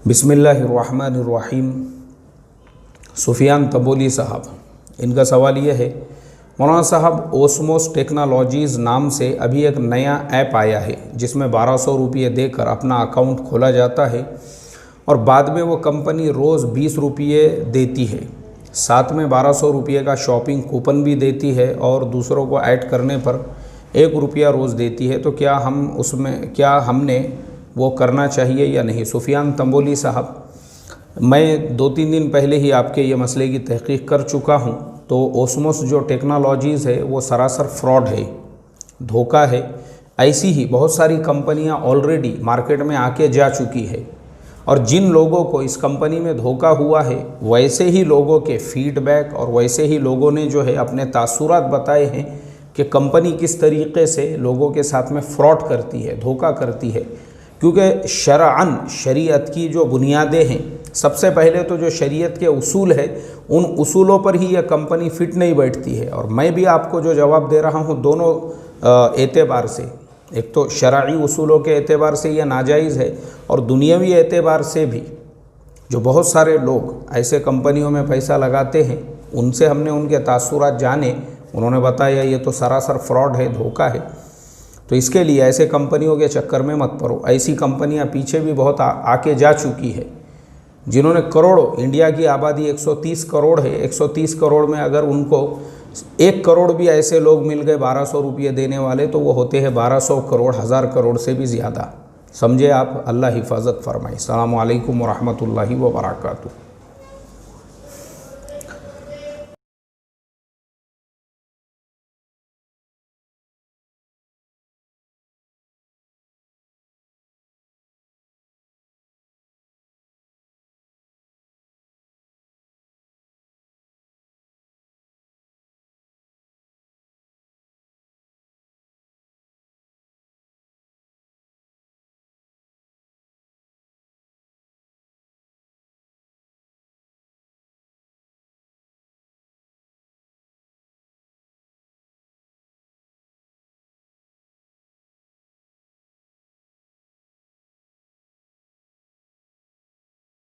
बिस्मिल्लाहिर्रहमानिर्रहीम। सुफियान तंबोली साहब, इनका सवाल ये है, मौलाना साहब ओस्मोस टेक्नोलॉजीज़ नाम से अभी एक नया ऐप आया है जिसमें 1200 रुपये देकर अपना अकाउंट खोला जाता है और बाद में वो कंपनी रोज़ 20 रुपये देती है, साथ में 1200 रुपये का शॉपिंग कूपन भी देती है और दूसरों को ऐड करने पर 1 रुपया रोज़ देती है। तो क्या हमने वो करना चाहिए या नहीं? सुफियान तंबोली साहब, मैं 2-3 दिन पहले ही आपके ये मसले की तहकीक कर चुका हूँ। तो ओस्मोस जो टेक्नोलॉजीज़ है वो सरासर फ्रॉड है, धोखा है। ऐसी ही बहुत सारी कंपनियाँ ऑलरेडी मार्केट में आके जा चुकी है और जिन लोगों को इस कंपनी में धोखा हुआ है वैसे ही लोगों के फीडबैक और वैसे ही लोगों ने जो है अपने तासुरात बताए हैं कि कंपनी किस तरीके से लोगों के साथ में फ्रॉड करती है, धोखा करती है। क्योंकि शरअन शरीयत की जो बुनियादें हैं, सबसे पहले तो जो शरीयत के उसूल है उन उसूलों पर ही यह कंपनी फिट नहीं बैठती है। और मैं भी आपको जो जवाब दे रहा हूँ दोनों एतबार से, एक तो शरई उसूलों के एतबार से यह नाजायज़ है और दुनियावी एतबार से भी जो बहुत सारे लोग ऐसे कंपनियों में पैसा लगाते हैं उनसे हमने उनके तासुरात जाने, उन्होंने बताया ये तो सरासर फ्रॉड है, धोखा है। तो इसके लिए ऐसे कंपनियों के चक्कर में मत पड़ो। ऐसी कंपनियां पीछे भी बहुत आके जा चुकी है जिन्होंने करोड़ों, इंडिया की आबादी 130 करोड़ है, 130 करोड़ में अगर उनको 1 करोड़ भी ऐसे लोग मिल गए 1200 रुपये देने वाले तो वो होते हैं 1200 करोड़, 1000 करोड़ से भी ज़्यादा। समझे आप? अल्लाह हिफाजत फरमाए। अस्सलामु अलैकुम व रहमतुल्लाहि व बरकातुहू।